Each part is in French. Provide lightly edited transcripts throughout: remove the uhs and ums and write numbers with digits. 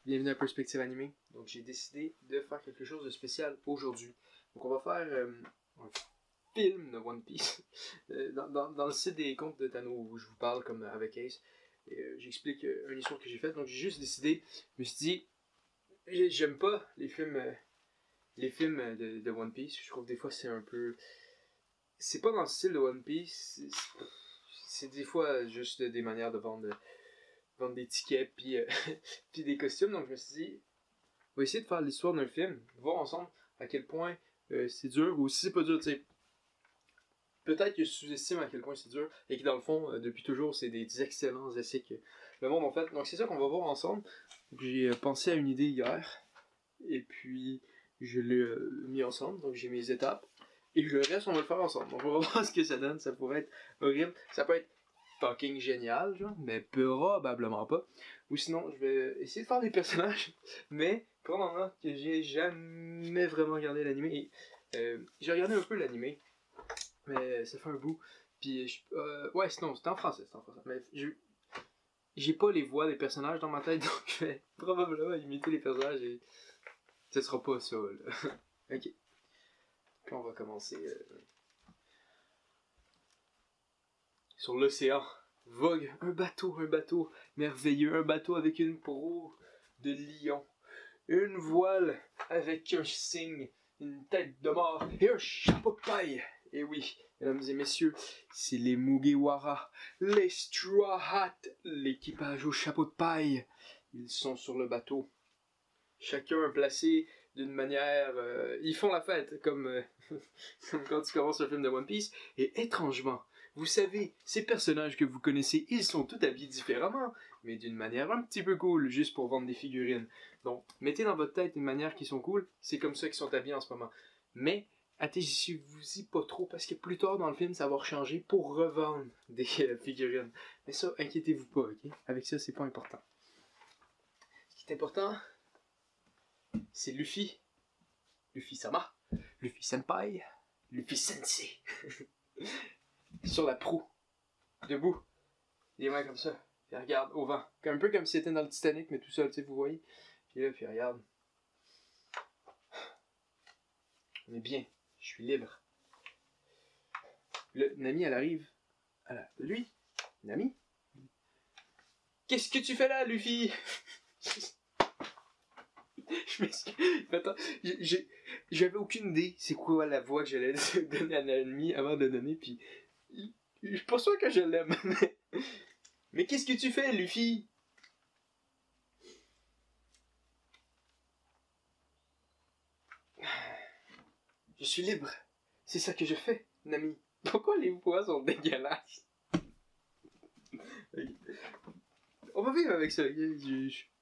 Bienvenue à Perspective Animée. Donc j'ai décidé de faire quelque chose de spécial aujourd'hui. Donc on va faire un film de One Piece. Dans le site des contes de Tano où je vous parle comme avec Ace, j'explique une histoire que j'ai faite. Donc j'ai juste décidé, je me suis dit, j'aime pas les films de One Piece. Je trouve des fois c'est un peu... C'est pas dans le style de One Piece, c'est des fois juste des manières de vendre des tickets puis puis des costumes. Donc je me suis dit, on va essayer de faire l'histoire d'un film, voir ensemble à quel point c'est dur, ou si c'est pas dur, tu sais. Peut-être que je sous-estime à quel point c'est dur, et que dans le fond, depuis toujours, c'est des excellents essais que le monde a fait. Donc c'est ça qu'on va voir ensemble. J'ai pensé à une idée hier, et puis je l'ai mis ensemble, donc j'ai mes étapes, et le reste, on va le faire ensemble. Donc on va voir ce que ça donne, ça pourrait être horrible, ça peut être fucking génial, genre, mais probablement pas. Ou sinon, je vais essayer de faire des personnages, mais probablement que j'ai jamais vraiment regardé l'animé. J'ai regardé un peu l'animé, mais ça fait un bout. Puis, ouais, sinon, c'était en français, Mais j'ai pas les voix des personnages dans ma tête, donc je vais probablement imiter les personnages et ce sera pas ça, là. Ok. Puis on va commencer. Sur l'océan, vogue un bateau merveilleux, un bateau avec une proue de lion, une voile avec un signe, une tête de mort et un chapeau de paille. Et oui, mesdames et messieurs, c'est les Mugiwara, les Straw Hat, l'équipage au chapeau de paille. Ils sont sur le bateau, chacun placé d'une manière... ils font la fête, comme quand tu commences le film de One Piece, et étrangement, vous savez, ces personnages que vous connaissez, ils sont tous habillés différemment, mais d'une manière un petit peu cool, juste pour vendre des figurines. Donc, mettez dans votre tête une manière qui sont cool, c'est comme ça qu'ils sont habillés en ce moment. Mais, attachez-vous-y pas trop, parce que plus tard dans le film, ça va changer pour revendre des figurines. Mais ça, inquiétez-vous pas, ok? Avec ça, c'est pas important. Ce qui est important, c'est Luffy. Luffy-sama, Luffy-senpai, Luffy-sensei. Sur la proue, debout, les mains comme ça, puis regarde au vent, un peu comme si c'était dans le Titanic, mais tout seul, tu sais, vous voyez. Puis là, puis regarde. On est bien, je suis libre. Là, Nami, elle arrive. Lui, Nami, qu'est-ce que tu fais là, Luffy? Je m'excuse. Attends, j'avais aucune idée c'est quoi la voix que j'allais donner à Nami avant de donner, puis je suis pas sûr que je l'aime. Mais qu'est-ce que tu fais, Luffy? Je suis libre. C'est ça que je fais, Nami. Pourquoi les voix sont dégueulasses? On va vivre avec ça.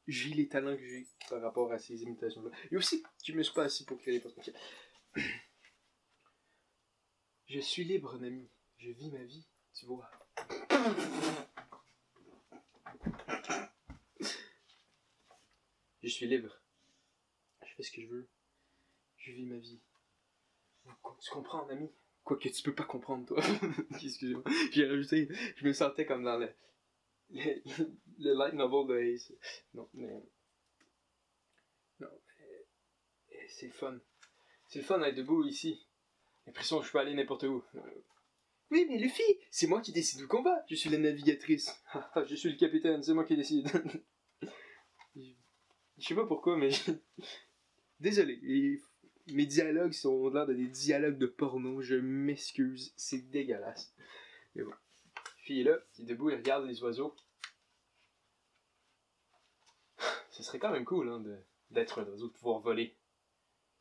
J'ai les talents que j'ai par rapport à ces imitations-là. Et aussi, je me suis pas assis pour créer les personnages. Je suis libre, Nami. Je vis ma vie, tu vois. Je suis libre. Je fais ce que je veux. Je vis ma vie. Tu comprends, Nami? Quoique tu peux pas comprendre, toi. Excusez-moi. J'ai rajouté, je me sentais comme dans le light novel de Ace. Non, mais c'est le fun. C'est le fun d'être debout ici. L'impression que je peux aller n'importe où. Oui, mais Luffy, c'est moi qui décide où qu'on va. Je suis la navigatrice. Je suis le capitaine, c'est moi qui décide. Je sais pas pourquoi, mais... Désolé. Mes dialogues sont l'air de des dialogues de porno. Je m'excuse. C'est dégueulasse. Mais bon. Luffy est là, il est debout, il regarde les oiseaux. Ce serait quand même cool, hein, d'être un oiseau, de pouvoir voler.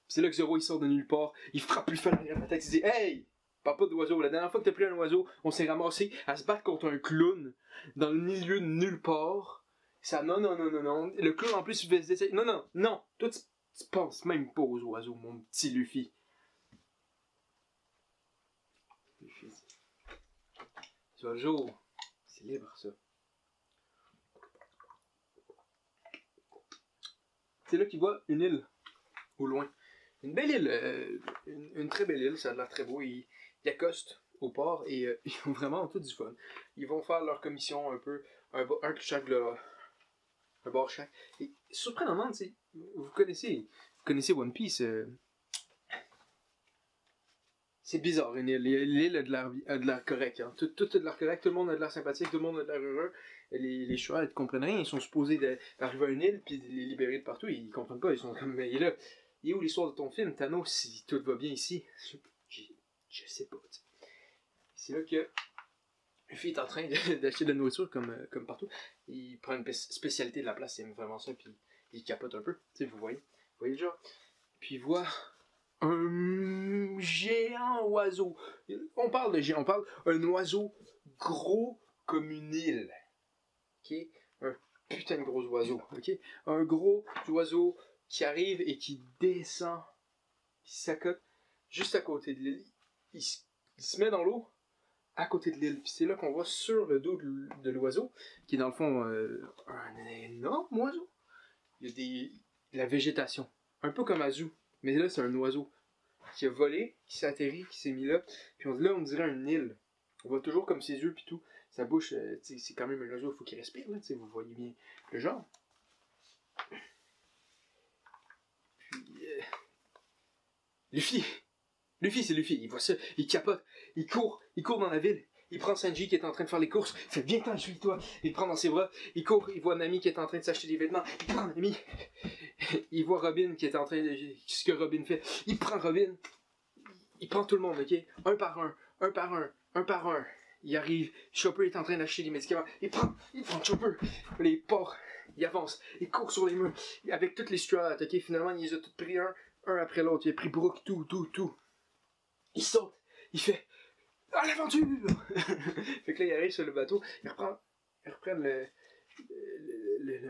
C'est là que Zoro, il sort de nulle part. Il frappe plus fort derrière la tête. Il dit « Hey! Parle pas d'oiseau. La dernière fois que t'as pris un oiseau, on s'est ramassé à se battre contre un clown dans le milieu de nulle part. Ça, non. Le clown, en plus, il fait essayer. Non. Toi, tu penses même pas aux oiseaux, mon petit Luffy. » Luffy dit « Les oiseaux, c'est libre, ça. » C'est là qu'il voit une île, au loin. Une belle île, une très belle île, ça a l'air très beau. Ils accostent au port et ils ont vraiment tout du fun. Ils vont faire leur commission un peu, un chaque là. un bord chaque. Et surprenamment, tu sais, vous connaissez One Piece. C'est bizarre, une île. L'île a de l'air correct. Hein. Tout a de l'air correct, tout le monde a de l'air sympathique, tout le monde a de l'air heureux. Les choix, ils comprennent rien, ils sont supposés d'arriver à une île puis les libérer de partout, ils comprennent pas, ils sont comme, mais il est là. Il est où l'histoire de ton film, Thanos, si tout va bien ici? Je sais pas, t'sais. C'est là que Luffy est en train d'acheter de la nourriture comme partout. Il prend une spécialité de la place, c'est vraiment ça, puis il capote un peu, tu sais, vous voyez le genre? Puis il voit un géant oiseau. On parle de géant, on parle d'un oiseau gros comme une île. Ok? Un putain de gros oiseau. Ok? Un gros oiseau qui arrive et qui descend, qui s'accote juste à côté de l'île. Il se met dans l'eau à côté de l'île. Puis c'est là qu'on voit sur le dos de l'oiseau, qui est dans le fond un énorme oiseau. Il y a de la végétation. Un peu comme Azu. Mais là, c'est un oiseau qui a volé, qui s'est atterri, qui s'est mis là. Puis là, on dirait une île. On voit toujours comme ses yeux puis tout. Sa bouche, c'est quand même un oiseau, il faut qu'il respire, là, vous voyez bien le genre. Puis, Luffy, c'est Luffy, il voit ça, il capote, il court dans la ville. Il prend Sanji qui est en train de faire les courses, il fait viens t'en, suis-toi. Il le prend dans ses bras, il court, il voit Nami qui est en train de s'acheter des vêtements, il prend Nami. Il voit Robin qui est en train de... Ce que Robin fait, il prend Robin, il prend tout le monde, ok? Un par un. Il arrive, Chopper est en train d'acheter des médicaments, il prend Chopper, les porcs, il avance, il court sur les murs, avec toutes les strates, ok? Finalement, il les a toutes pris un après l'autre, il a pris Brook, tout. Il saute, il fait à l'aventure! Fait que là, il arrive sur le bateau, il reprend le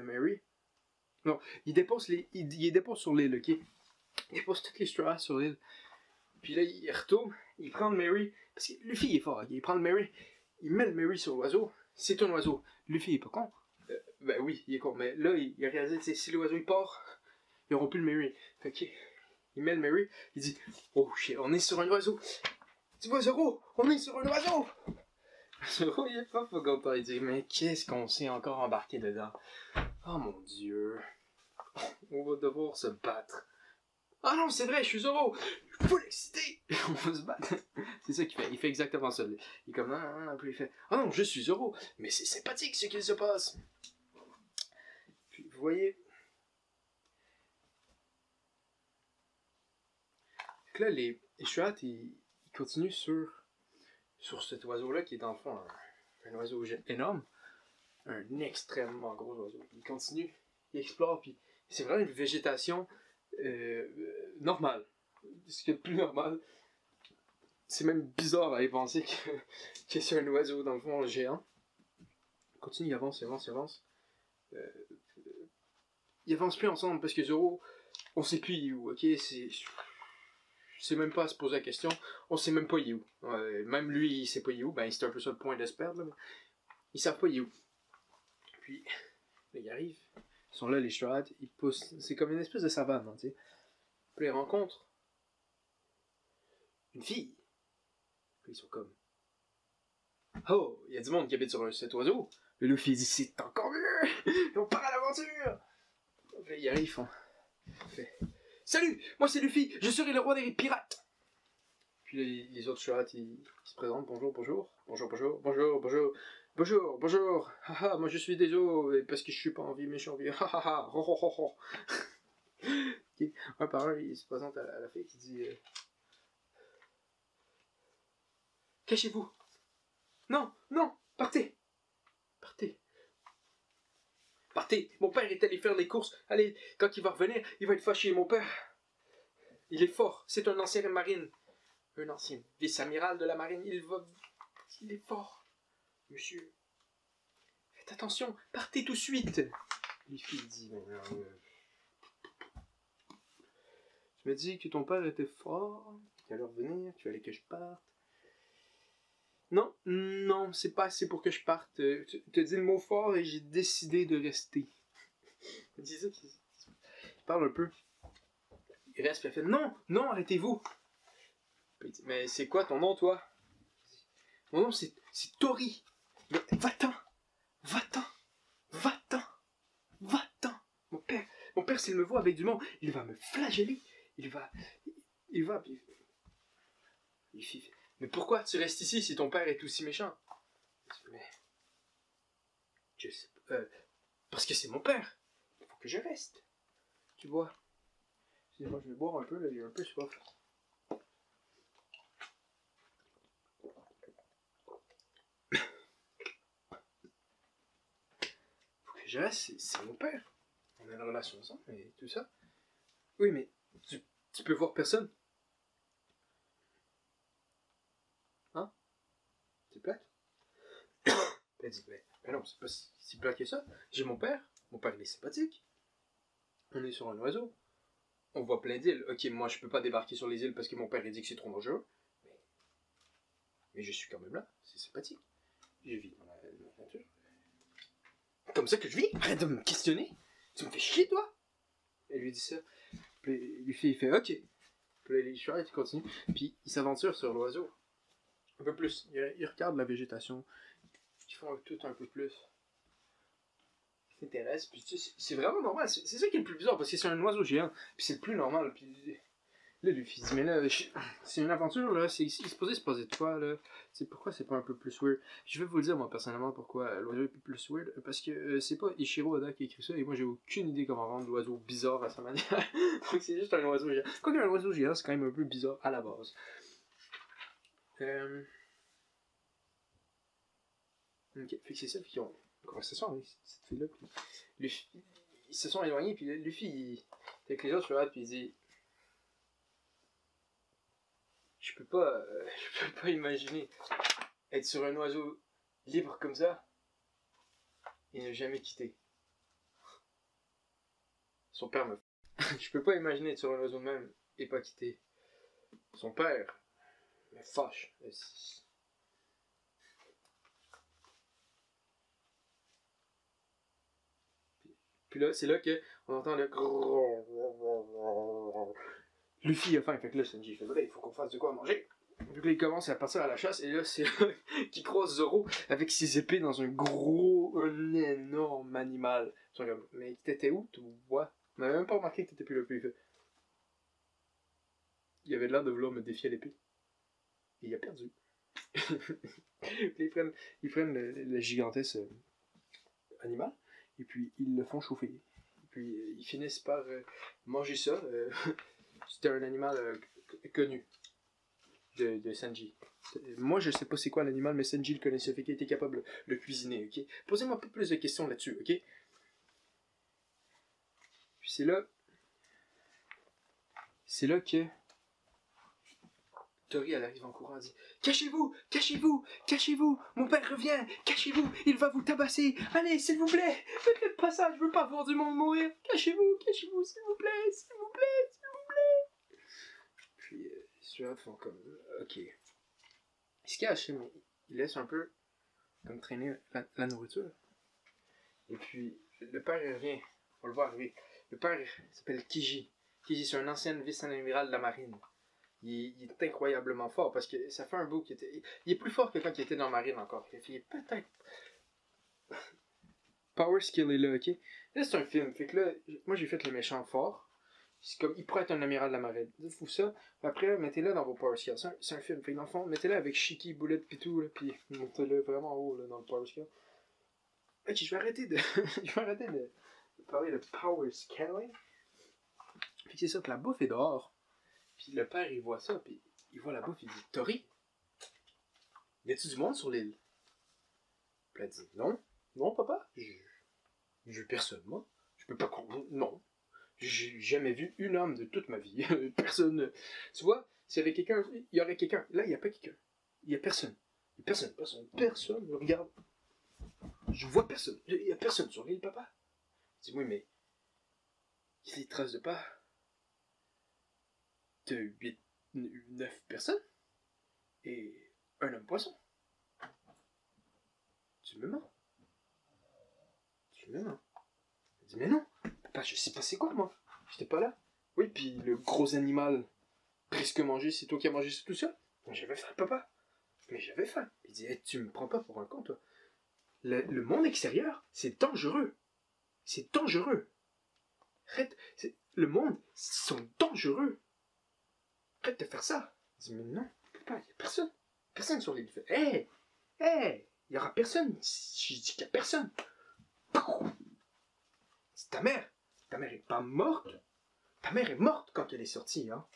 Mary. Non, il dépose sur l'île, ok? Il dépose toutes les straws sur l'île. Puis là, il retourne, il prend le Mary, parce que Luffy est fort, okay? Il prend le Mary, il met le Mary sur l'oiseau, c'est un oiseau. Luffy est pas con. Ben oui, il est con, mais là, il a réalisé, si l'oiseau il part, ils n'auront plus le Mary. Fait que, il met le Mary, il dit, oh shit, on est sur un oiseau. Tu vois, Zoro, on est sur un oiseau. Zoro, il est pas content, il dit, mais qu'est-ce qu'on s'est encore embarqué dedans? Oh mon dieu, on va devoir se battre. Ah non, c'est vrai, je suis Zoro! Je suis full excité! On va se battre. C'est ça qu'il fait. Il fait exactement ça. Il est comme, puis il fait, ah non, je suis Zoro! Mais c'est sympathique ce qu'il se passe! Puis, vous voyez. Donc là, les Shuat, ils continuent sur cet oiseau-là qui est dans le fond un oiseau énorme. Un extrêmement gros oiseau. Il continue, il explore, puis c'est vraiment une végétation normale. Ce qui est le plus normal. C'est même bizarre à y penser que c'est un oiseau dans le fond géant. Il continue, il avance. Ils avancent plus ensemble parce que Zoro, on sait plus il est où, ok? C'est même pas à se poser la question. On sait même pas il est où. Même lui, il sait pas il est où. Ben, c'est un peu ça le point de se perdre. Là, mais ils savent pas il est où. Puis, là, ils arrivent. Ils sont là, les Strahd. Ils poussent. C'est comme une espèce de savane, tu sais. Puis ils rencontrent une fille. Puis ils sont comme, oh, il y a du monde qui habite sur cet oiseau. Le Luffy dit, c'est encore mieux. Et on part à l'aventure. Puis là, ils arrivent, ils fait, salut, moi c'est Luffy, je serai le roi des pirates. Puis les autres chats, ils se présentent, bonjour. Haha, moi je suis des eaux, parce que je suis pas en vie, mais je suis en vie. Hahaha, ho. Okay. Un par un, il se présente à la fille qui dit, cachez-vous. Non, partez. Mon père est allé faire les courses. Allez, quand il va revenir, il va être fâché. Mon père, il est fort. C'est un ancien marine. Un ancien vice-amiral de la marine. Il est fort. Monsieur, faites attention. Partez tout de suite. Les filles disent, tu m'as dit que ton père était fort, qu'il allait revenir, qu'il fallait que je parte. Non, c'est pas assez pour que je parte. Tu as dit le mot fort et j'ai décidé de rester. Il dit ça, il parle un peu. Il reste, puis il fait non, arrêtez-vous. Puis il dit, mais c'est quoi ton nom, toi? Mon nom, c'est Tori. Mais va-t'en. père, s'il me voit avec du monde, il va me flageller. Il va, puis il fait, mais pourquoi tu restes ici si ton père est aussi méchant? Mais, je sais pas, parce que c'est mon père. Il faut que je reste. Tu vois. Excusez-moi, je vais boire un peu, là, j'ai un peu soif. Je reste, c'est mon père. On a une relation ensemble et tout ça. Oui, mais tu peux voir personne. Hein? C'est plate? Elle dit, mais non, c'est pas si plate que ça. J'ai mon père. Mon père, il est sympathique. On est sur un oiseau. On voit plein d'îles. Ok, moi, je peux pas débarquer sur les îles parce que mon père, il dit que c'est trop dangereux. Mais je suis quand même là. C'est sympathique. Je vis dans la nature. Comme ça que je vis? Arrête de me questionner. Tu me fais chier, toi? Elle lui dit ça. Puis il fait ok. Puis les chouettes, il continue. Puis il s'aventure sur l'oiseau. Un peu plus. Il regarde la végétation. Ils font tout un peu plus. Il s'intéresse. Puis tu sais, c'est vraiment normal. C'est ça qui est le plus bizarre parce que c'est un oiseau géant. Puis c'est le plus normal. Puis là, Luffy dit, mais là, c'est une aventure, là. Il se poser de quoi, là? C'est pourquoi c'est pas un peu plus weird? Je vais vous le dire, moi, personnellement, pourquoi l'oiseau est plus weird. Parce que c'est pas Ichiro Oda qui a écrit ça, et moi, j'ai aucune idée comment rendre l'oiseau bizarre à sa manière. Donc, c'est juste un oiseau géant. Quoique, un oiseau géant, c'est quand même un peu bizarre à la base. Ok, fait que c'est ça, puis ils ont une conversation avec cette fille-là, puis Luffy, ils se sont éloignés, puis Luffy, avec les autres, puis il dit, je peux pas imaginer être sur un oiseau libre comme ça et ne jamais quitter. Son père me... Je peux pas imaginer être sur un oiseau de même et pas quitter. Son père me fâche. Puis là, c'est là qu'on entend le... Luffy a faim, fait que là, Sanji fait, il faut qu'on fasse de quoi manger. Donc là, il commence à partir à la chasse, et là, c'est là qu'il croise Zoro avec ses épées dans un énorme animal. Comme, mais t'étais où, toi? On m'avait même pas remarqué que t'étais plus là. Puis il avait l'air de vouloir me défier à l'épée. Et il a perdu. ils prennent le gigantesque animal, et puis ils le font chauffer. Et puis ils finissent par manger ça. C'était un animal connu de Sanji. Moi, je sais pas c'est quoi l'animal, mais Sanji le connaissait, fait qu'il était capable de le cuisiner, ok? Posez-moi un peu plus de questions là-dessus, ok? Puis c'est là que Tori, elle arrive en courant, elle dit « Cachez-vous! Cachez-vous! Cachez-vous! Mon père revient! Cachez-vous! Il va vous tabasser! Allez, s'il vous plaît! Faites pas ça! Je veux pas voir du monde mourir! Cachez-vous! Cachez-vous! S'il vous plaît! S'il vous plaît! S'il vous plaît! » Puis, les suivantes font comme « Ok. » Il se cache, mais il laisse un peu comme traîner la nourriture. Et puis, le père revient. On le voit arriver. Le père s'appelle Kiji. Kiji, c'est un ancien vice-amiral de la marine. Il est incroyablement fort parce que ça fait un bout qu'il était. Il est plus fort que quand il était dans la marine encore. Il est peut-être. Power skill est là, ok? Là, c'est un film. Fait que là, moi j'ai fait le méchant fort. C'est comme, il pourrait être un amiral de la marine. Dites-vous ça. Après, mettez-le dans vos power skills. C'est un film. Fait que dans le fond, mettez-le avec Shiki, Bullet pis tout, là, pis montez-le vraiment haut, là, dans le power skill. Ok, je vais arrêter de parler de power scaling. Fait que c'est ça, que la bouffe est dehors. Puis le père, il voit ça, puis il voit la bouffe, il dit, Tori, y a-tu du monde sur l'île? Puis elle dit, non, non, papa, j'ai personne, moi. Je peux pas comprendre, non. J'ai jamais vu une âme de toute ma vie. Personne. Tu vois, s'il y avait quelqu'un, il y aurait quelqu'un. Là, il n'y a pas quelqu'un. Il n'y a personne. Personne. Regarde. Je vois personne. Il n'y a personne sur l'île, papa. Je dis, oui, mais il y a des traces de pas de 8, 9 personnes et un homme poisson. Tu me mens. Elle dit, mais non, papa, je sais pas c'est quoi, moi. J'étais pas là. Oui, puis le gros animal presque mangé, c'est toi qui as mangé ça tout seul. J'avais faim, papa. Mais j'avais faim. Il dit, hey, tu me prends pas pour un con, toi. Le monde extérieur, c'est dangereux. C'est dangereux. Arrête, le monde, ils sont dangereux. Arrête de faire ça. Il dit, mais non, il n'y a personne. Personne sur l'île. Il fait, il n'y aura personne. Je dis qu'il n'y a personne. C'est ta mère. Ta mère est pas morte. Ta mère est morte quand elle est sortie. Hein.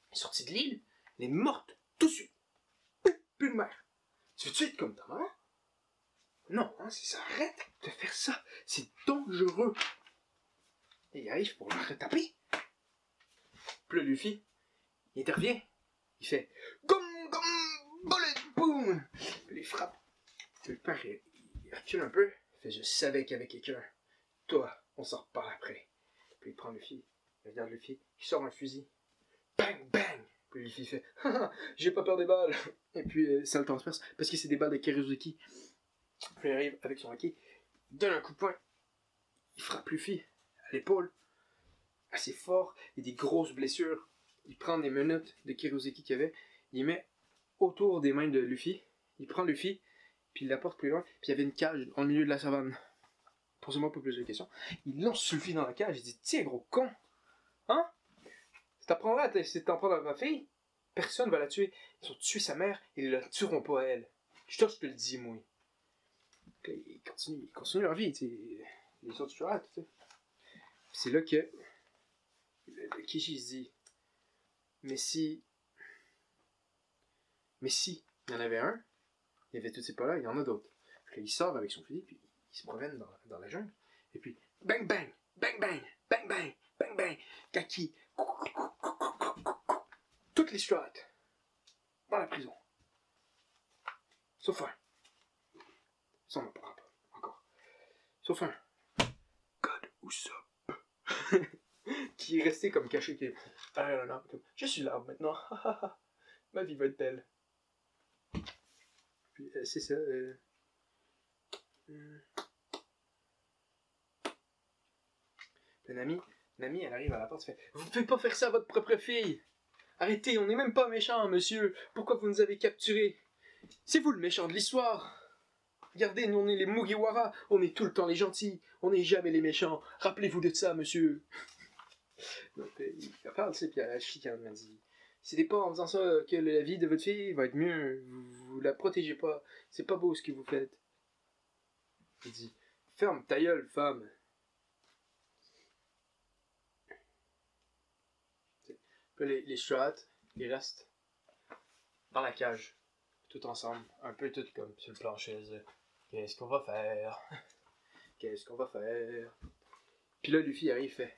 Elle est sortie de l'île. Elle est morte tout de suite. Plus de mère. Tu veux-tu être comme ta mère? Non, hein, c'est ça. Arrête de faire ça. C'est dangereux. Et il arrive pour le retaper. Puis le Luffy, il intervient. Il fait Gum gum bullet boom. Puis il frappe. Puis le père, il recule un peu. Il fait, je savais qu'il y avait quelqu'un. Toi, on s'en reparle après. Puis il prend Luffy. Il regarde Luffy. Il sort un fusil. Bang bang. Puis Luffy fait j'ai pas peur des balles. Et puis ça le transperce parce que c'est des balles de Kiruzuki. Puis il arrive avec son hockey. Il donne un coup de poing. Il frappe Luffy à l'épaule. Assez fort. Il y a des grosses blessures. Il prend des menottes de Kiruzuki qu'il y avait. Il les met autour des mains de Luffy. Il prend Luffy. Puis il l'apporte plus loin. Puis il y avait une cage au milieu de la savane. Posez-moi pas plus de questions. Il lance Luffy dans la cage. Il dit tiens, gros con. Hein? Si t'en prends à ma fille, personne va la tuer. Ils ont tué sa mère. Ils la tueront pas à elle. Je te le dis, moi. Ils continuent leur vie. T'sais. Les autres pirates. C'est là que le Kishi se dit mais si il y en avait un, il y avait tous ces pas-là, il y en a d'autres. Puis là, il sort avec son fusil, puis il se promène dans la jungle, et puis bang bang, bang bang, bang bang, bang bang, Kaki, toutes les strates dans la prison. Sauf un. Ça, on n'en parlera pas encore. Sauf un. God Usopp. Qui est resté comme caché, qui est non, je suis là maintenant. Ma vie va être belle. Puis c'est ça. Nami, elle arrive à la porte et fait vous ne pouvez pas faire ça à votre propre fille. Arrêtez, on n'est même pas méchant, monsieur. Pourquoi vous nous avez capturés? C'est vous le méchant de l'histoire. Regardez, nous on est les Mugiwara, on est tout le temps les gentils, on n'est jamais les méchants. Rappelez-vous de ça, monsieur. Donc, il parle, c'est puis la chicane m'a dit c'est pas en faisant ça que la vie de votre fille va être mieux. Vous la protégez pas. C'est pas beau ce que vous faites. Il dit ferme ta gueule, femme. Puis les strats, ils restent dans la cage, tout ensemble, un peu tout comme sur le plancher. Qu'est-ce qu'on va faire? Qu'est-ce qu'on va faire? Puis là, Luffy arrive, fait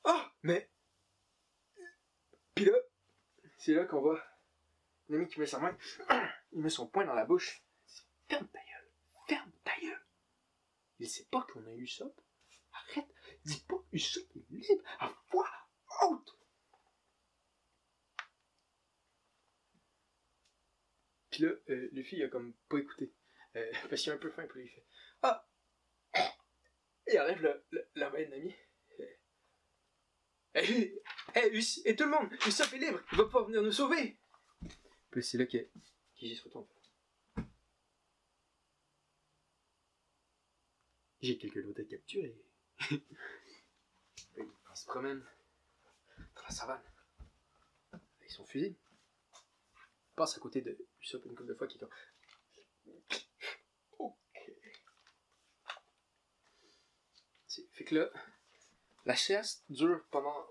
ah, mais. Puis là, c'est là qu'on voit Nami qui met sa main, il met son poing dans la bouche. Ferme ta gueule, ferme ta gueule. Il sait pas qu'on a Usopp. Arrête, dis pas Usopp est libre à voix haute. Puis là, Luffy il a comme pas écouté. Parce qu'il a un peu faim, puis il fait ah! Il enlève la main de Nami. Et tout le monde, Usopp est libre, il va pouvoir venir nous sauver. Puis c'est là qu'il se retourne. J'ai quelques lots à capturer. Il se promène dans la savane avec son fusil. Il passe à côté de Usopp une couple de fois qui est comme ok. Fait que là, la chasse dure pendant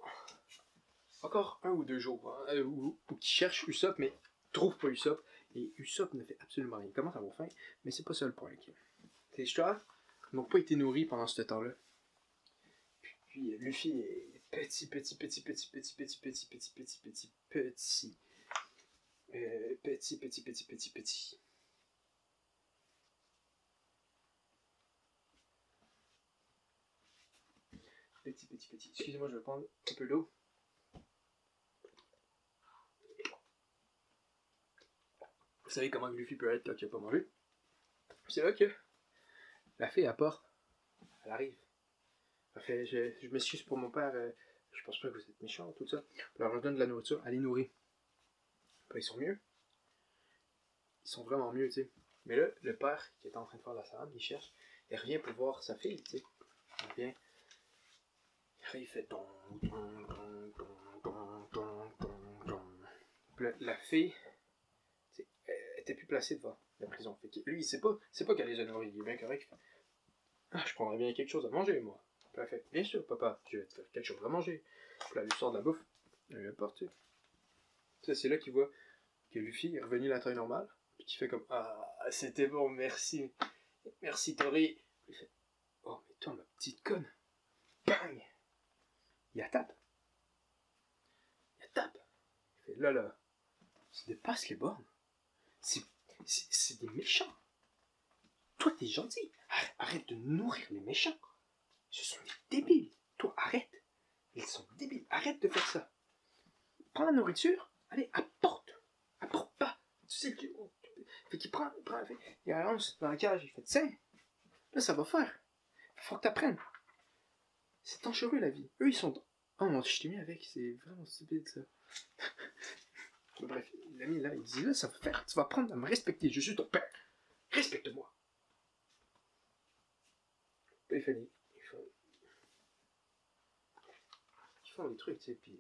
encore 1 ou 2 jours, hein, où il cherche Usopp, mais trouve pas Usopp, et Usopp ne fait absolument rien. Il commence à avoir faim, mais c'est pas ça le point. Les straws n'ont pas été nourris pendant ce temps-là. Puis Luffy est petit. Petit. Excusez-moi, je vais prendre un peu d'eau. Vous savez comment Luffy peut être quand il n'a pas mangé? C'est là que la fille à porte, elle arrive. Elle fait, je m'excuse pour mon père, je pense pas que vous êtes méchant, tout ça. Alors je leur donne de la nourriture, elle les nourrit. Puis ils sont mieux. Ils sont vraiment mieux, tu sais. Mais là, le père qui est en train de faire la salade, il cherche, il revient pour voir sa fille, tu sais. Il revient. Après, il fait ton. La fille, elle était plus placée devant la prison. Fait que lui, il sait pas qu'elle les a nourris. Il est bien correct. Ah, je prendrais bien quelque chose à manger, moi. Puis elle fait, bien sûr, papa, je vais te faire quelque chose à manger. Puis là, elle lui sort de la bouffe. Elle lui apporte, tu sais. Ça, c'est là qu'il voit que Luffy est revenu à la taille normale. Puis qu'il fait comme, ah, c'était bon, merci. Merci, Tori. Puis il fait, oh, mais toi, ma petite conne. Bang! Il la tape. Il la tape. Il fait, là, ça dépasse les bornes. C'est des méchants. Toi, t'es gentil. Arrête de nourrir les méchants. Ce sont des débiles. Toi, arrête. Ils sont débiles. Arrête de faire ça. Prends la nourriture. Allez, apporte. Apporte pas. Tu sais que... Fait qu'il prend, il avance dans la cage. Il fait, tiens, là, ça va faire. Faut que t'apprennes. C'est dangereux, la vie. Eux, ils sont... Oh mon Dieu, je t'ai mis avec. C'est vraiment stupide, ça. Bref, l'ami, là, il dit, là, ça va faire. Tu vas apprendre à me respecter. Je suis ton père. Respecte-moi. Il fait ils font des trucs, tu sais, puis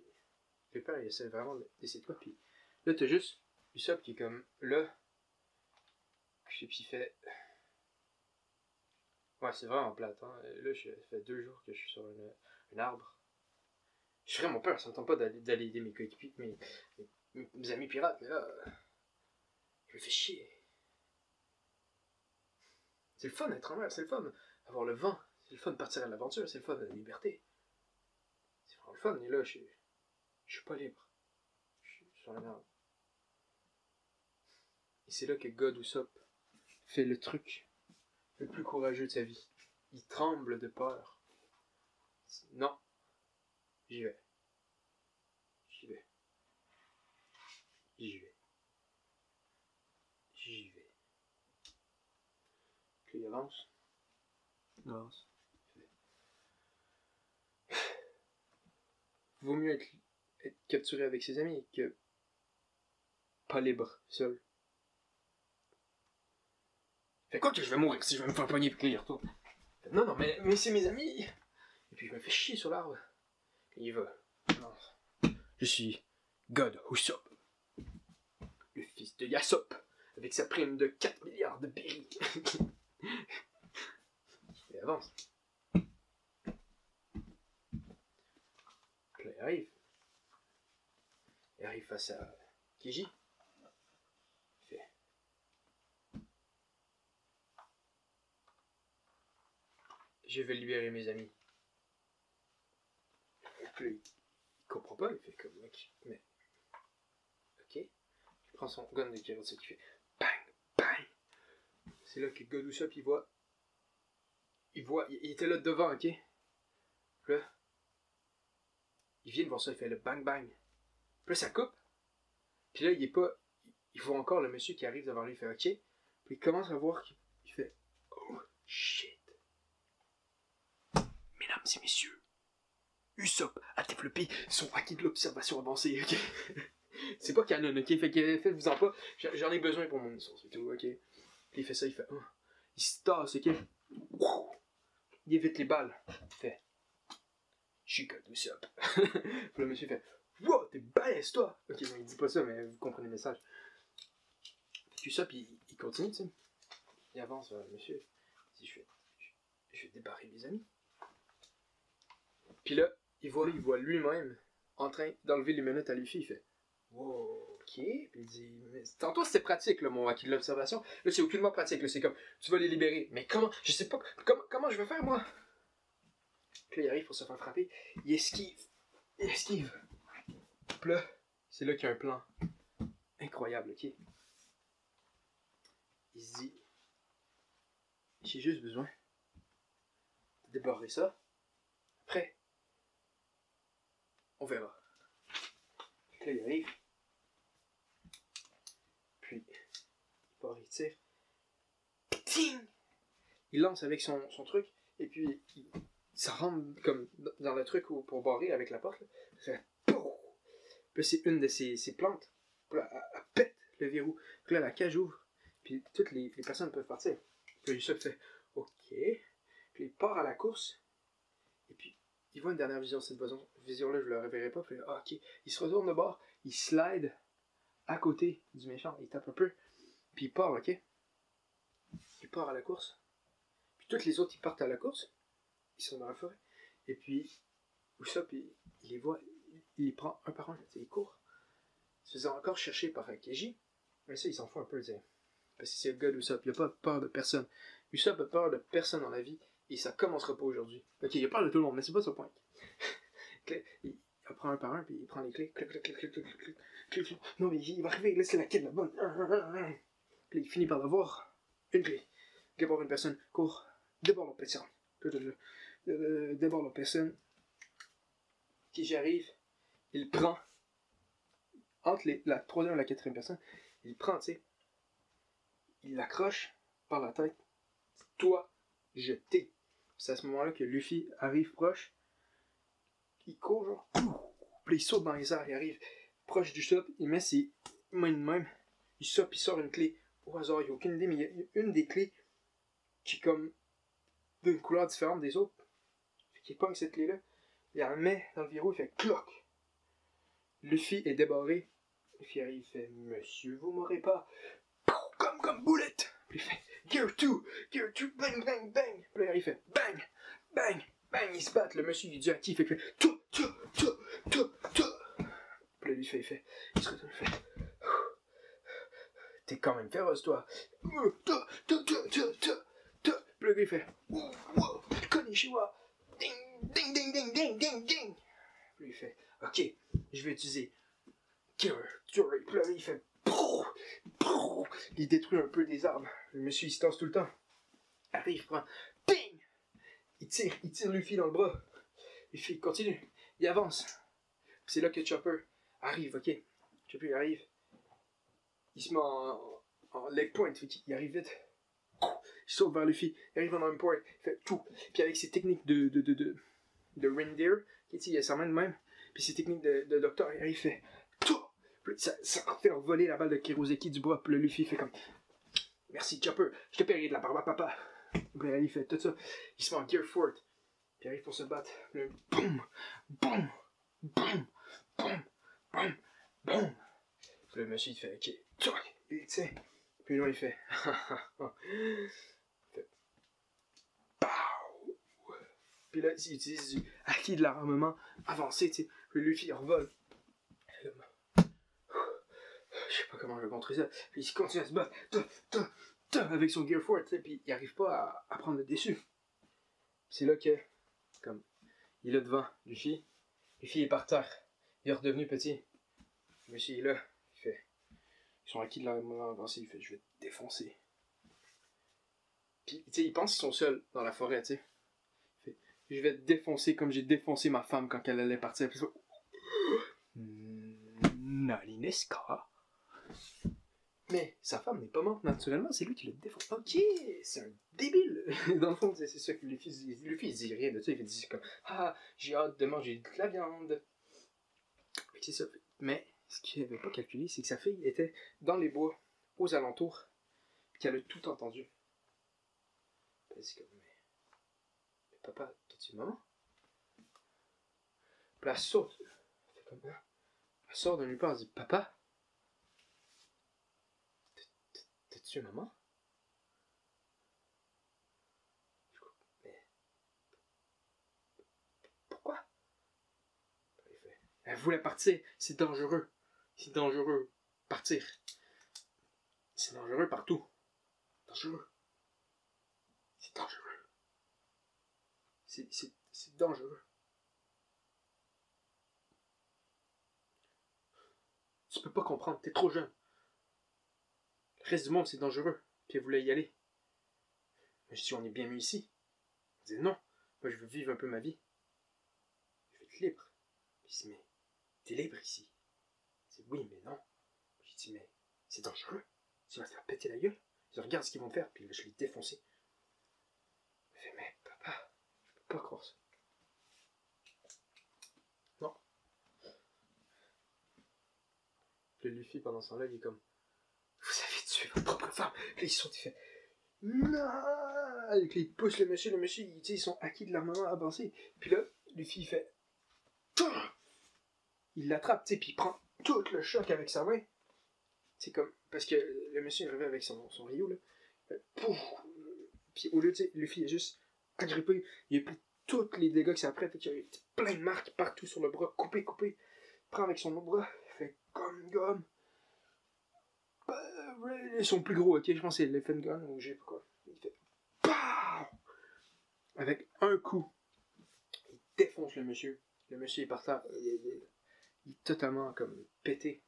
le père, il essaie vraiment d'essayer de quoi, puis là, t'as juste Usopp qui est comme, là, puis il fait... Ouais, c'est vraiment plate, hein. Là, ça fait 2 jours que je suis sur un arbre. Je ferais mon père, ça me tente pas d'aller aider mes coéquipiers, mes amis pirates, mais là, je me fais chier. C'est le fun d'être en mer, c'est le fun d'avoir le vent, c'est le fun de partir à l'aventure, c'est le fun de la liberté. C'est vraiment le fun, et là, je suis pas libre. Je suis sur un arbre. Et c'est là que God Usopp fait le truc le plus courageux de sa vie. Il tremble de peur. Non, j'y vais. J'y vais. J'y vais. J'y vais. Puis il avance. Il avance. Vaut mieux être capturé avec ses amis que pas libre, seul. Fait quoi que je vais mourir si je vais me faire pogner puis qu'il retourne. Non, mais c'est mes amis. Et puis je me fais chier sur l'arbre. Et il va. Non. Je suis God Usopp, le fils de Yasopp, avec sa prime de 4 milliards de berries. Il avance. Puis là, il arrive. Il arrive face à Kiji. Il fait... Je vais libérer mes amis. Et puis il comprend pas, il fait comme mec, mais... Ok. Il prend son gun de Kairatsu qui fait... Bang! Bang! C'est là que God Usopp il voit... Il était là devant, ok? Puis là... Il vient de voir ça, il fait le bang bang. Puis là ça coupe. Puis là il est pas... Il voit encore le monsieur qui arrive devant lui, il fait ok. Puis il commence à voir qu'il fait... Oh shit! Mesdames et messieurs, Usopp a développé son acquis de l'observation avancée, ok? C'est pas canon, ok? Fait que faites-vous-en pas, j'en ai besoin pour mon mission, c'est tout, ok? Puis il fait ça, il fait... Oh. Il se tasse, ok? Il évite les balles. Il fait... Je suis God Usopp. Puis le monsieur fait... Wow, t'es balèze, toi! Ok, non, il dit pas ça, mais vous comprenez le message. Puis Usopp, il continue, tu sais. Il avance vers le monsieur. Il dit, je vais débarrer mes amis. Puis là, il voit lui-même en train d'enlever les menottes à Luffy. Il fait wow, ok. Puis il dit mais tantôt c'était pratique, là, mon acquis de l'observation. Là, c'est aucunement pratique. Là, c'est comme tu vas les libérer. Mais comment? Je sais pas. Comment je vais faire, moi? Puis là, il arrive pour se faire frapper. Il esquive. Puis là, c'est là qu'il y a un plan incroyable, ok? Il se dit j'ai juste besoin de débarrer ça. Après, on verra. Puis là, il arrive. Puis, il part, il tire. Ting! Il lance avec son truc. Et puis, ça rentre comme dans le truc pour barrer avec la porte. Là. Ça fait pouf! Puis là, c'est une de ces plantes. Puis là, elle pète le verrou. Puis là, la cage ouvre. Puis toutes les personnes peuvent partir. Puis Usopp fait OK. Puis il part à la course. Et puis, il voit une dernière vision. Cette vision-là, je le reverrai pas. Puis là, ah, ok. Il se retourne de bord, il slide à côté du méchant, il tape un peu, puis il part, ok? Il part à la course. Puis tous les autres, ils partent à la course. Ils sont dans la forêt. Et puis, Usopp, il les voit, il les prend un par un, il court. Il se faisait encore chercher par Keiji. Mais ça, il s'en fout un peu, t'sais. Parce que c'est le gars d'Usopp, il a pas peur de personne. Usopp a peur de personne dans la vie, et ça commencera pas aujourd'hui. Ok, il a peur de tout le monde, mais c'est pas ce point. Il prend un par un, puis il prend les clés. Clic, clic, clic, clic, clic, clic, clic, clic. Non, mais il va arriver, laisse la clé de la bonne. Puis il finit par l'avoir. Une clé. Déborde une personne, court. Déborde l'autre personne. Déborde l'autre personne. Qui j'y arrive, il prend, entre la troisième et la quatrième personne, il prend, tu sais, il l'accroche par la tête. Toi, je t'ai. C'est à ce moment-là que Luffy arrive proche. Il court, genre, puis il saute dans les airs, il arrive proche du Usopp, il met ses mains de même. Usopp, il sort une clé au hasard, il n'y a aucune idée, mais il y a une des clés qui est comme d'une couleur différente des autres. Fait qu'il pogne cette clé-là, il la met dans le verrou, il fait cloc. Luffy est débarré. Luffy arrive, il fait monsieur, vous m'aurez pas. Comme bullet. Puis il fait Gear 2, bang, bang, bang. Puis là, il fait bang, bang, bang. Ils se battent, le monsieur il est dû actif, il fait tout. Puis là, lui il fait, il se retourne, il fait t'es quand même féroce, toi. Puis là, il fait konnichiwa. Ding, ding, ding, ding, ding, ding, ding. Puis il fait ok, je vais utiliser Gear 2. Puis là, il fait il détruit un peu des arbres. Le monsieur il se tasse tout le temps. Arrive, prend. Bing! Il tire Luffy dans le bras. Luffy continue. Il avance. Puis c'est là que Chopper arrive, ok? Chopper arrive. Il se met en leg point. Il arrive vite. Il saute vers Luffy. Il arrive en arm point. Il fait tout. Puis avec ses techniques de reindeer, il a sa main de même. Puis ses techniques de docteur, il arrive, il fait tout. Ça fait voler la balle de Kiroseki du bras. Puis le Luffy fait comme merci Chopper, je te paierai de la barbe à papa. Puis il fait tout ça. Il se met en Gear 4. Puis il arrive pour se battre. Puis là, boum, boum, boum, boum, boum, boum. Puis le monsieur il fait ok, tchouk, il tient. Puis là il fait il fait pow. Puis là il utilise du acquis de l'armement avancé, tu sais. Puis Luffy il revole. Je sais pas comment je vais contrer ça. Puis il continue à se battre avec son Gear 4, tu sais, puis il arrive pas à prendre le dessus. C'est là que, comme, il est devant Luffy. Luffy est par terre. Il est redevenu petit. Monsieur est là. Il fait, ils sont acquis de leur moment avancé. Il fait, je vais te défoncer. Puis, tu sais, ils pensent qu'ils sont seuls dans la forêt, tu sais. Il fait, je vais te défoncer comme j'ai défoncé ma femme quand elle allait partir. Puis, Nalineska. Mais sa femme n'est pas morte naturellement, c'est lui qui le défonce. Ok, c'est un débile. Dans le fond, c'est ça que Luffy dit rien de ça. Il dit comme ah, j'ai hâte de manger de la viande. C'est ça. Mais ce qu'il n'avait pas calculé, c'est que sa fille était dans les bois, aux alentours, et qu'elle a tout entendu. C'est comme mais papa, t'as-tu maman? Puis elle saute. Elle fait comme ça. Elle sort de nulle part, elle dit papa? T'es-tu maman? Mais pourquoi? Elle voulait partir, c'est dangereux. C'est dangereux. Partir. C'est dangereux partout. Dangereux. C'est dangereux. C'est dangereux. Tu peux pas comprendre, t'es trop jeune. Le reste du monde, c'est dangereux. Puis elle voulait y aller. Mais je dis, on est bien mieux ici. Elle disait, non, moi je veux vivre un peu ma vie. Je veux être libre. Puis je dis, mais t'es libre ici. Elle dit, oui, mais non. J'ai dit, mais c'est dangereux. Tu vas te faire péter la gueule. Je regarde ce qu'ils vont te faire, puis je l'ai défoncé. Elle fait, mais papa, je peux pas croire ça. Non. Puis Luffy, pendant ce temps-là, il est comme, vous avez tué votre propre femme. Puis ils sont, il fait, non. Et puis il pousse le monsieur, ils sont acquis de l'armement avancé. Puis là, Luffy fait... Il l'attrape, tu sais, puis il prend tout le choc avec sa main. C'est comme... Parce que le monsieur est arrivé avec son Ryo, là. Pouf! Puis au lieu, tu sais, Luffy est juste agrippé. Il a pris tous les dégâts que ça a pris. Il y a eu plein de marques partout sur le bras. Coupé. Il prend avec son autre bras. Il fait gomme. Ils sont plus gros, ok? Je pense que c'est l'Effin Gun ou je sais pas quoi. Il fait... PAH! Avec un coup, il défonce le monsieur. Le monsieur est par terre. Il est totalement comme pété.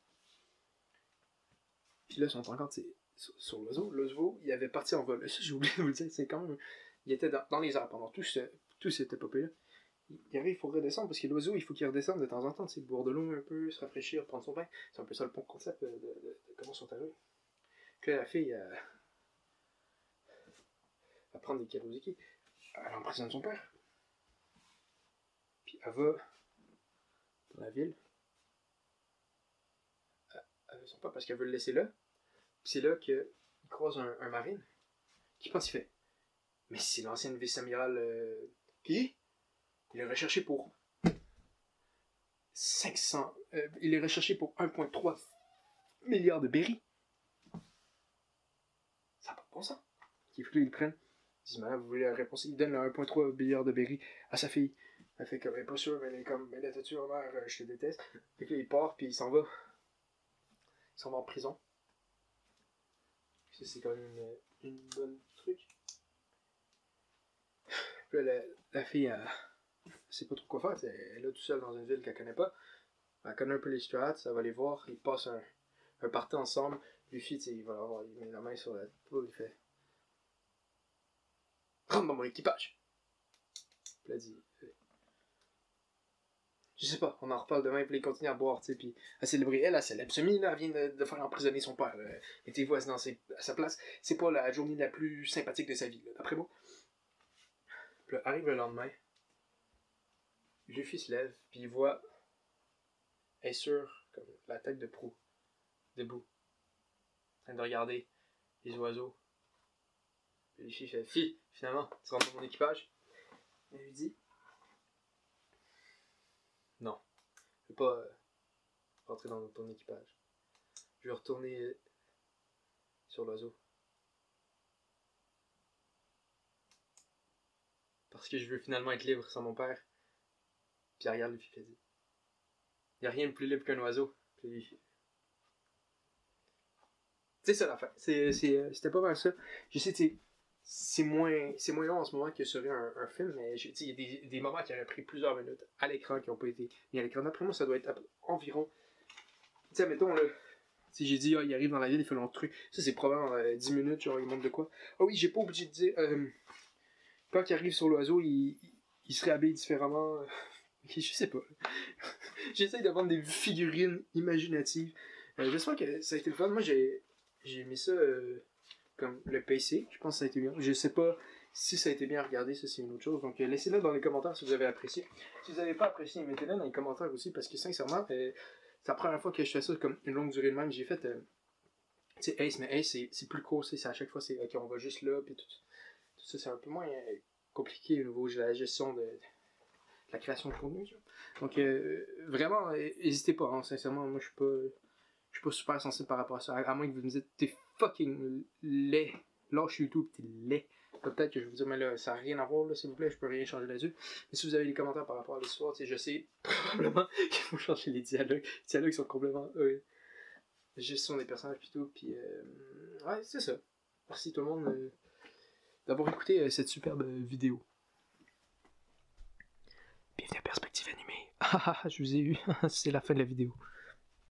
Puis là, ils sont encore sur l'oiseau. L'oiseau, il avait parti en vol. Ça, j'ai oublié de vous le dire. C'est quand même... Il était dans les airs pendant tout cette épopée-là. Il arrive, il faut redescendre parce que l'oiseau, il faut qu'il redescende de temps en temps. Tu sais, boire de l'eau un peu, se rafraîchir, prendre son bain. C'est un peu ça le bon concept de comment ils sont arrivés. Puis là, la fille, elle prend des Karoziki. Elle emprisonne son père. Puis elle va dans la ville. Elle veut son père parce qu'elle veut le laisser là. Puis c'est là qu'il croise un marine qui pense, il fait... Mais c'est l'ancienne vice-amiral qui? Il est recherché pour 500... il est recherché pour 1,3 milliard de berries. Ça n'a pas de bon sens. Il faut qu'ils prennent. Ils disent, madame, vous voulez la réponse? Il donne 1,3 milliard de berries à sa fille. Elle fait comme, elle est pas sûre, mais elle est comme, mais là, t'as-tu en mère, je te déteste. Fait que là, il part, puis il s'en va. Il s'en va en prison. Ça, c'est quand même une bonne truc. Puis là, la fille, elle sait pas trop quoi faire. Elle est là tout seule dans une ville qu'elle connaît pas. Elle connaît un peu les strats, elle va les voir. Ils passent un party ensemble. Luffy, il va avoir, il met la main sur la poule, il fait... Rentre dans mon équipage. Puis elle dit... Je sais pas, on en reparle demain, puis il continue à boire, tu sais, puis à célébrer. Elle célèbre semi, là, elle vient de faire emprisonner son père. Mettez-vous à sa place. C'est pas la journée la plus sympathique de sa vie, là, d'après moi. Puis là, arrive le lendemain. Luffy se lève, puis il voit... Elle est sur comme la tête de proue, debout, en train de regarder les oiseaux. Puis Luffy fait, fille, finalement, tu rentres dans mon équipage. Elle lui dit... Non, je vais pas rentrer dans ton équipage. Je vais retourner sur l'oiseau. Parce que je veux finalement être libre sans mon père. Puis elle regarde Luffy et dit... Il n'y a rien de plus libre qu'un oiseau. Puis Luffy... C'est ça la fin. C'était pas mal ça. Je sais, c'est moins long en ce moment que serait un film, mais il y a des moments qui auraient pris plusieurs minutes à l'écran qui n'ont pas été mis à l'écran. D'après moi, ça doit être environ... Tu sais, mettons, là, si j'ai dit, il arrive dans la ville, il fait long truc. Ça, c'est probablement 10 minutes, genre, il montre de quoi. Ah oui, j'ai pas oublié de dire, quand il arrive sur l'oiseau, il se réhabille différemment. Je sais pas. J'essaye de vendre des figurines imaginatives. J'espère que ça a été le fun. Moi, j'ai mis ça comme le PC. Je pense que ça a été bien. Je sais pas si ça a été bien regardé, ça c'est une autre chose. Donc laissez-le dans les commentaires si vous avez apprécié. Si vous n'avez pas apprécié, mettez-le dans les commentaires aussi parce que sincèrement, c'est la première fois que je fais ça comme une longue durée de même. J'ai fait, tu sais, Ace, mais Ace c'est plus court. À chaque fois, c'est ok, on va juste là. Puis tout ça, c'est un peu moins compliqué au niveau de la gestion de la création de contenu. Donc vraiment, n'hésitez pas. Hein, sincèrement, moi je suis pas super sensible par rapport à ça. À moins que vous me dites, t'es fucking laid. Lâche YouTube, t'es laid. Peut-être que je vais vous dire, mais là, ça n'a rien à voir, là, s'il vous plaît, je peux rien changer là-dessus. Mais si vous avez des commentaires par rapport à l'histoire, je sais probablement qu'il faut changer les dialogues. Les dialogues sont complètement... la gestion des personnages pis tout, puis... ouais, c'est ça. Merci tout le monde d'avoir écouté cette superbe vidéo. Bienvenue à Perspective Animée. Je vous ai eu. C'est la fin de la vidéo.